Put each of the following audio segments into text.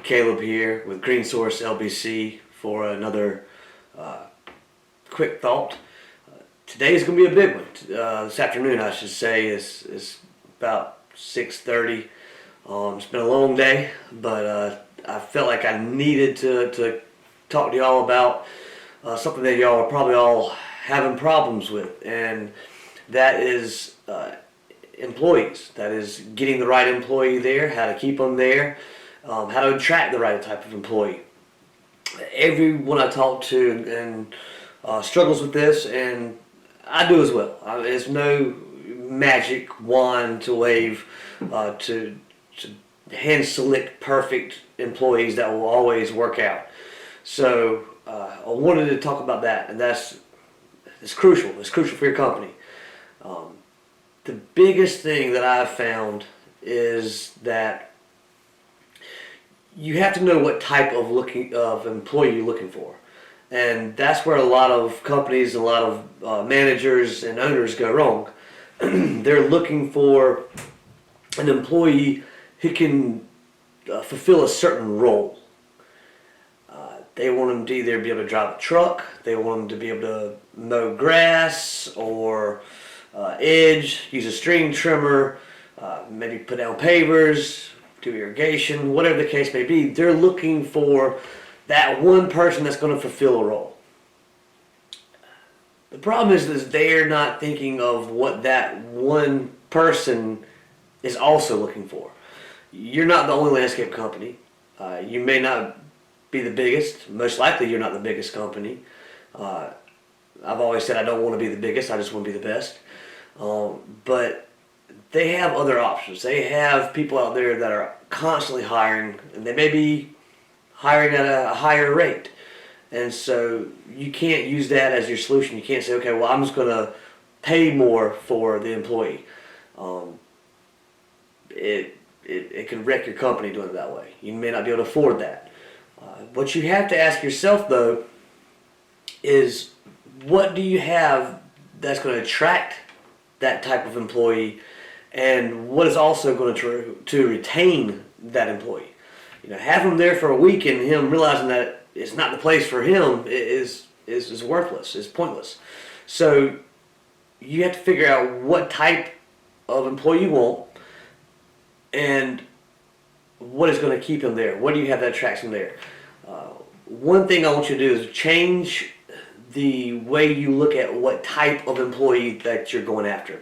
Caleb here with Green Source LBC for another quick thought. Today is going to be a big one. This afternoon, I should say, is about 6:30. It's been a long day, but I felt like I needed to talk to y'all about something that y'all are probably all having problems with, and that is employees. That is getting the right employee there, how to keep them there, how to attract the right type of employee. Everyone I talk to and struggles with this, and I do as well. There's no magic wand to wave to hand select perfect employees that will always work out. So I wanted to talk about that, and it's crucial. It's crucial for your company. The biggest thing that I've found is that you have to know what type of employee you're looking for. And that's where a lot of companies, a lot of managers and owners go wrong. They're looking for an employee who can fulfill a certain role. They want them to either be able to drive a truck, they want them to be able to mow grass or edge, use a string trimmer, maybe put down pavers, do irrigation, whatever the case may be. They're looking for that one person that's going to fulfill a role. The problem is they're not thinking of what that one person is also looking for. You're not the only landscape company. You may not be the biggest. Most likely you're not the biggest company. I've always said I don't want to be the biggest, I just want to be the best. But they have other options. They have people out there that are constantly hiring, and they may be hiring at a higher rate. And so you can't use that as your solution. You can't say, okay, well, I'm just going to pay more for the employee. It can wreck your company doing it that way. You may not be able to afford that. What you have to ask yourself, though, is what do you have that's going to attract that type of employee, and what is also going to retain that employee? Have him there for a week and him realizing that it's not the place for him is worthless, is pointless. So you have to figure out what type of employee you want and what is going to keep him there. What do you have that attracts him there? One thing I want you to do is change the way you look at what type of employee that you're going after.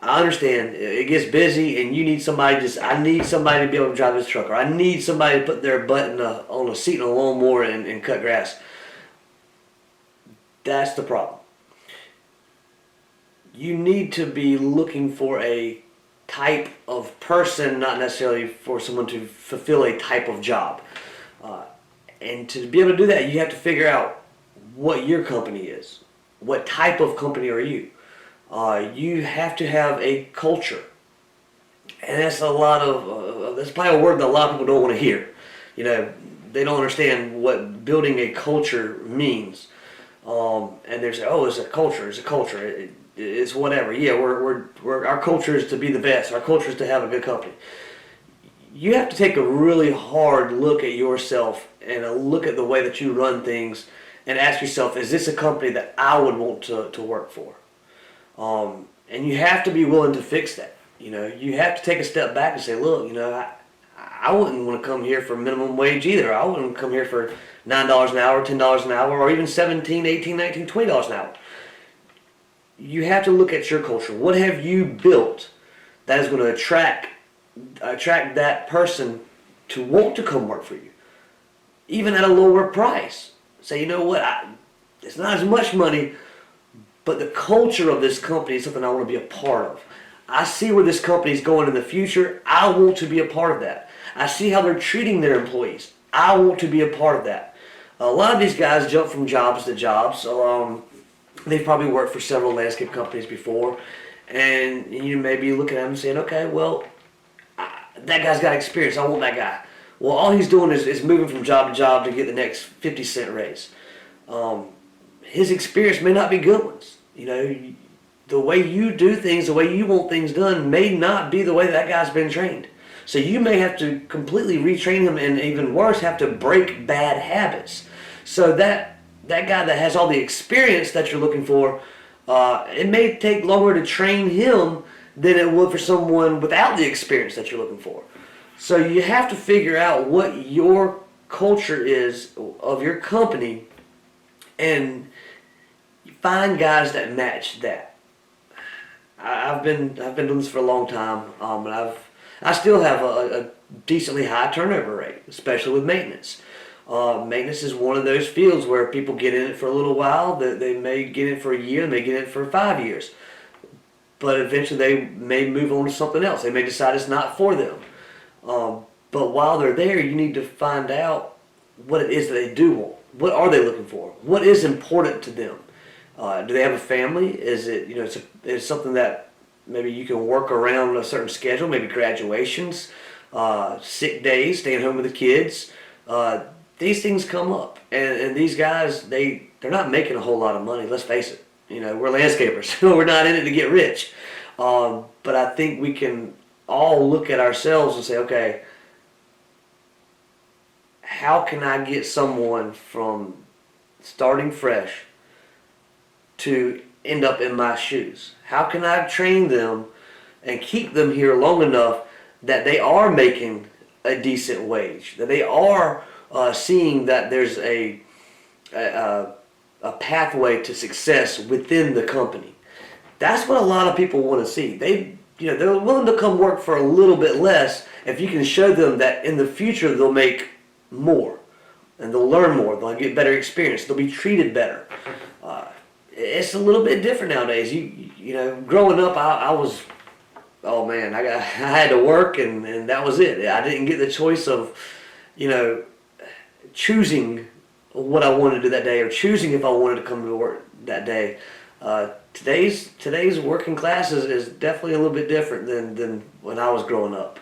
I understand it gets busy and you need somebody I need somebody to be able to drive this truck, or I need somebody to put their butt on a seat in a lawnmower and cut grass. That's the problem. You need to be looking for a type of person, not necessarily for someone to fulfill a type of job. And to be able to do that, you have to figure out what your company is. What type of company are you? You have to have a culture. And that's that's probably a word that a lot of people don't want to hear. They don't understand what building a culture means. And they say, oh, it's a culture, it's whatever. Yeah, our culture is to be the best. Our culture is to have a good company. You have to take a really hard look at yourself and a look at the way that you run things and ask yourself, is this a company that I would want to work for? And you have to be willing to fix that. You have to take a step back and say, look, I wouldn't want to come here for minimum wage either. I wouldn't come here for $9 an hour, $10 an hour, or even $17, $18, $19, $20 an hour. You have to look at your culture. What have you built that is going to attract that person to want to come work for you, even at a lower price? Say, you know what, it's not as much money, but the culture of this company is something I want to be a part of. I see where this company is going in the future. I want to be a part of that. I see how they're treating their employees. I want to be a part of that. A lot of these guys jump from jobs to jobs. They've probably worked for several landscape companies before, and you may be looking at them and saying, okay, well, that guy's got experience. I want that guy. Well, all he's doing is moving from job to job to get the next 50-cent raise. His experience may not be good ones. The way you do things, the way you want things done may not be the way that guy's been trained. So you may have to completely retrain him, and even worse, have to break bad habits. So that guy that has all the experience that you're looking for, it may take longer to train him than it would for someone without the experience that you're looking for. So you have to figure out what your culture is of your company and find guys that match that. I've been doing this for a long time, and I still have a decently high turnover rate, especially with maintenance. Maintenance is one of those fields where people get in it for a little while. They may get in it for a year, they may get in it for 5 years, but eventually they may move on to something else. They may decide it's not for them. But while they're there, you need to find out what it is that they do want. What are they looking for? What is important to them? Do they have a family? Is it, it's something that maybe you can work around a certain schedule, maybe graduations, sick days, staying home with the kids. These things come up, and these guys, they're not making a whole lot of money. Let's face it. We're landscapers. We're not in it to get rich. But I think we can all look at ourselves and say, okay, how can I get someone from starting fresh to end up in my shoes? How can I train them and keep them here long enough that they are making a decent wage, that they are seeing that there's a pathway to success within the company? That's what a lot of people want to see. They're willing to come work for a little bit less if you can show them that in the future they'll make more and they'll learn more, they'll get better experience, they'll be treated better. It's a little bit different nowadays. Growing up, I was, oh man, I had to work and that was it. I didn't get the choice of, choosing what I wanted to do that day or choosing if I wanted to come to work that day. Today's working class is definitely a little bit different than when I was growing up.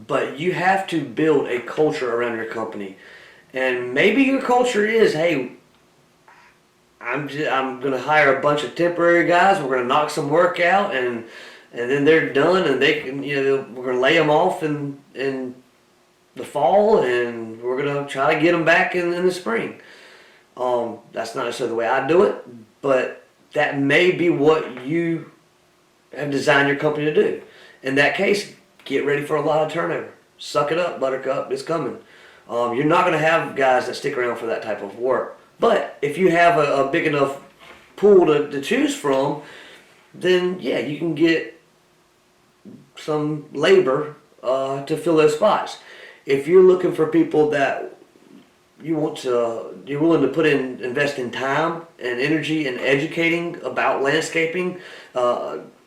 But you have to build a culture around your company. And maybe your culture is, hey, I'm going to hire a bunch of temporary guys. We're going to knock some work out, and then they're done, and they can, we're going to lay them off in the fall, and we're going to try to get them back in the spring. That's not necessarily the way I do it, but that may be what you have designed your company to do. In that case, get ready for a lot of turnover. Suck it up, buttercup. It's coming. You're not going to have guys that stick around for that type of work. But if you have a big enough pool to choose from, then yeah, you can get some labor to fill those spots. If you're looking for people that you're willing to invest in time and energy and educating about landscaping,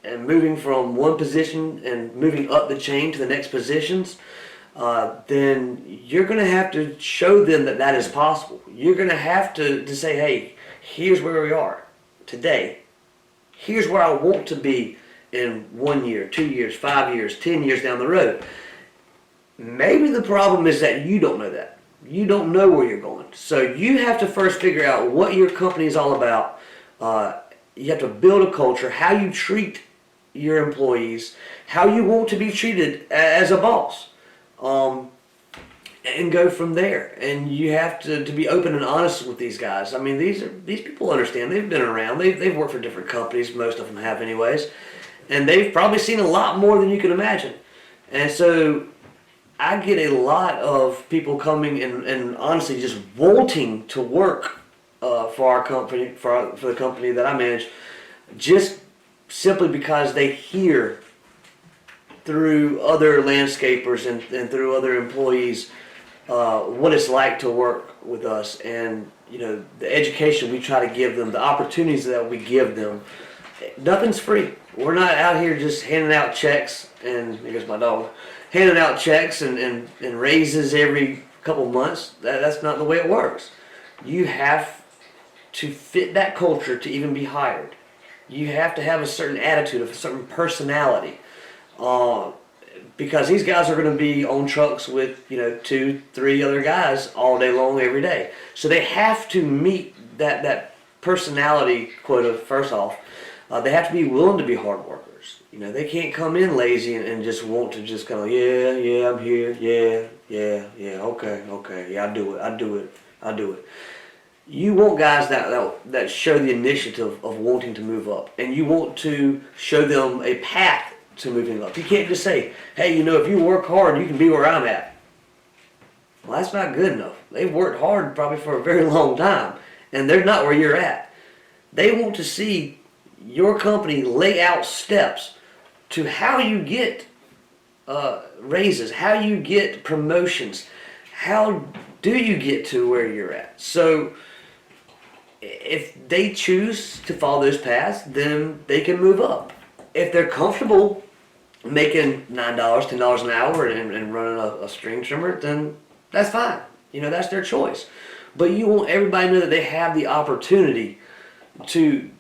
and moving from one position and moving up the chain to the next positions, then you're going to have to show them that is possible. You're going to have to say, hey, here's where we are today. Here's where I want to be in 1 year, 2 years, 5 years, 10 years down the road. Maybe the problem is that you don't know that. You don't know where you're going. So you have to first figure out what your company is all about. You have to build a culture, how you treat your employees, how you want to be treated as a boss. And go from there. And you have to be open and honest with these guys. I mean, these people understand. They've been around. They've worked for different companies. Most of them have anyways. And they've probably seen a lot more than you can imagine. And so I get a lot of people coming and honestly just wanting to work for our company, for the company that I manage, just simply because they hear through other landscapers and through other employees what it's like to work with us, and the education we try to give them, the opportunities that we give them. Nothing's free. We're not out here just handing out checks, and here's my dog, handing out checks and raises every couple months. That's not the way it works. You have to fit that culture to even be hired. You have to have a certain attitude, a certain personality. Because these guys are going to be on trucks with 2, 3 other guys all day long, every day. So they have to meet that personality quota first off. They have to be willing to be hard workers. They can't come in lazy and just want to just kind of, yeah, I'm here, yeah, okay, yeah, I do it. You want guys that show the initiative of wanting to move up, and you want to show them a path to moving up. You can't just say, hey, if you work hard, you can be where I'm at. Well, that's not good enough. They've worked hard probably for a very long time, and they're not where you're at. They want to see your company lay out steps to how you get raises, how you get promotions, how do you get to where you're at. So if they choose to follow those paths, then they can move up. If they're comfortable making $9, $10 an hour and running a string trimmer, then that's fine. That's their choice. But you want everybody to know that they have the opportunity to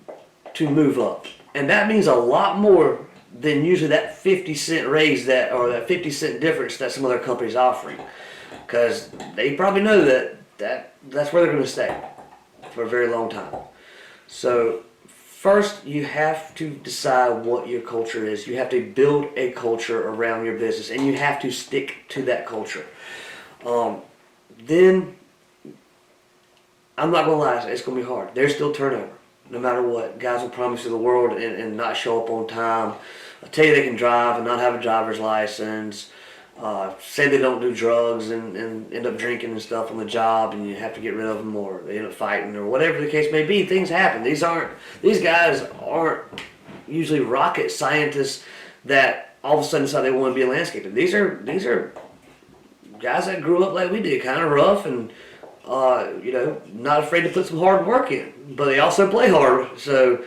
move up. And that means a lot more than usually that 50-cent raise or that 50-cent difference that some other companies offering. Because they probably know that's where they're going to stay for a very long time. So first, you have to decide what your culture is. You have to build a culture around your business, and you have to stick to that culture. Then, I'm not going to lie, it's going to be hard. There's still turnover, no matter what. Guys will promise you the world and not show up on time. I'll tell you they can drive and not have a driver's license. Say they don't do drugs and end up drinking and stuff on the job, and you have to get rid of them, or they end up fighting, or whatever the case may be. Things happen. These guys aren't usually rocket scientists that all of a sudden decide they want to be a landscaper. These are guys that grew up like we did, kind of rough and not afraid to put some hard work in, but they also play hard. So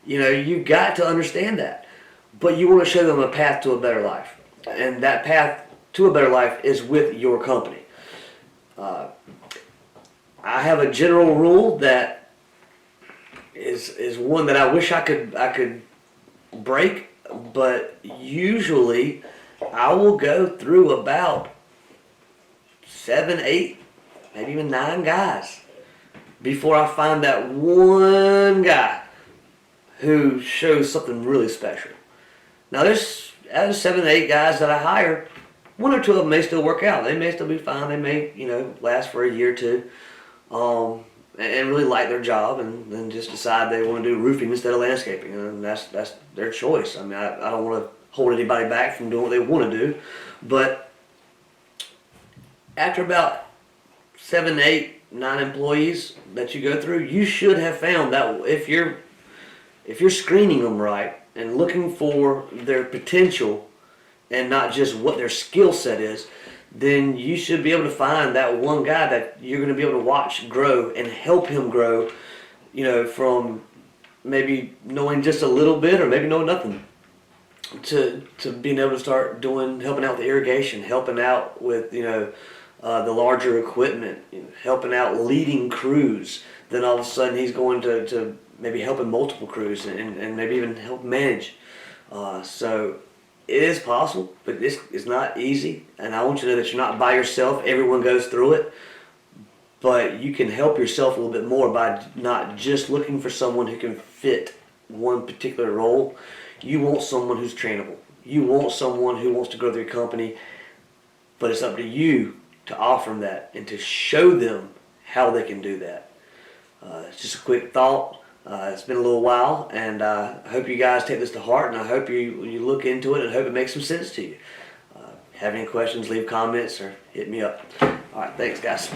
you got to understand that, but you want to show them a path to a better life. And that path to a better life is with your company. I have a general rule that is one that I wish I could break, but usually I will go through about 7, 8, maybe even 9 guys before I find that one guy who shows something really special. Now there's out of 7 to 8 guys that I hire, 1 or 2 of them may still work out. They may still be fine. They may, last for a year or two, and really like their job, and then just decide they want to do roofing instead of landscaping, and that's their choice. I mean, I don't want to hold anybody back from doing what they want to do, but after about 7, 8, 9 employees that you go through, you should have found that if you're screening them right and looking for their potential and not just what their skill set is, then you should be able to find that one guy that you're going to be able to watch grow and help him grow, from maybe knowing just a little bit or maybe knowing nothing to being able to start helping out with the irrigation, helping out with, the larger equipment, helping out leading crews. Then all of a sudden he's going to maybe helping multiple crews and maybe even help manage. So it is possible, but this is not easy. And I want you to know that you're not by yourself. Everyone goes through it. But you can help yourself a little bit more by not just looking for someone who can fit one particular role. You want someone who's trainable. You want someone who wants to grow their company. But it's up to you to offer them that and to show them how they can do that. It's just a quick thought. It's been a little while, and I hope you guys take this to heart, and I hope you look into it, and I hope it makes some sense to you. Have any questions, leave comments, or hit me up. All right, thanks, guys.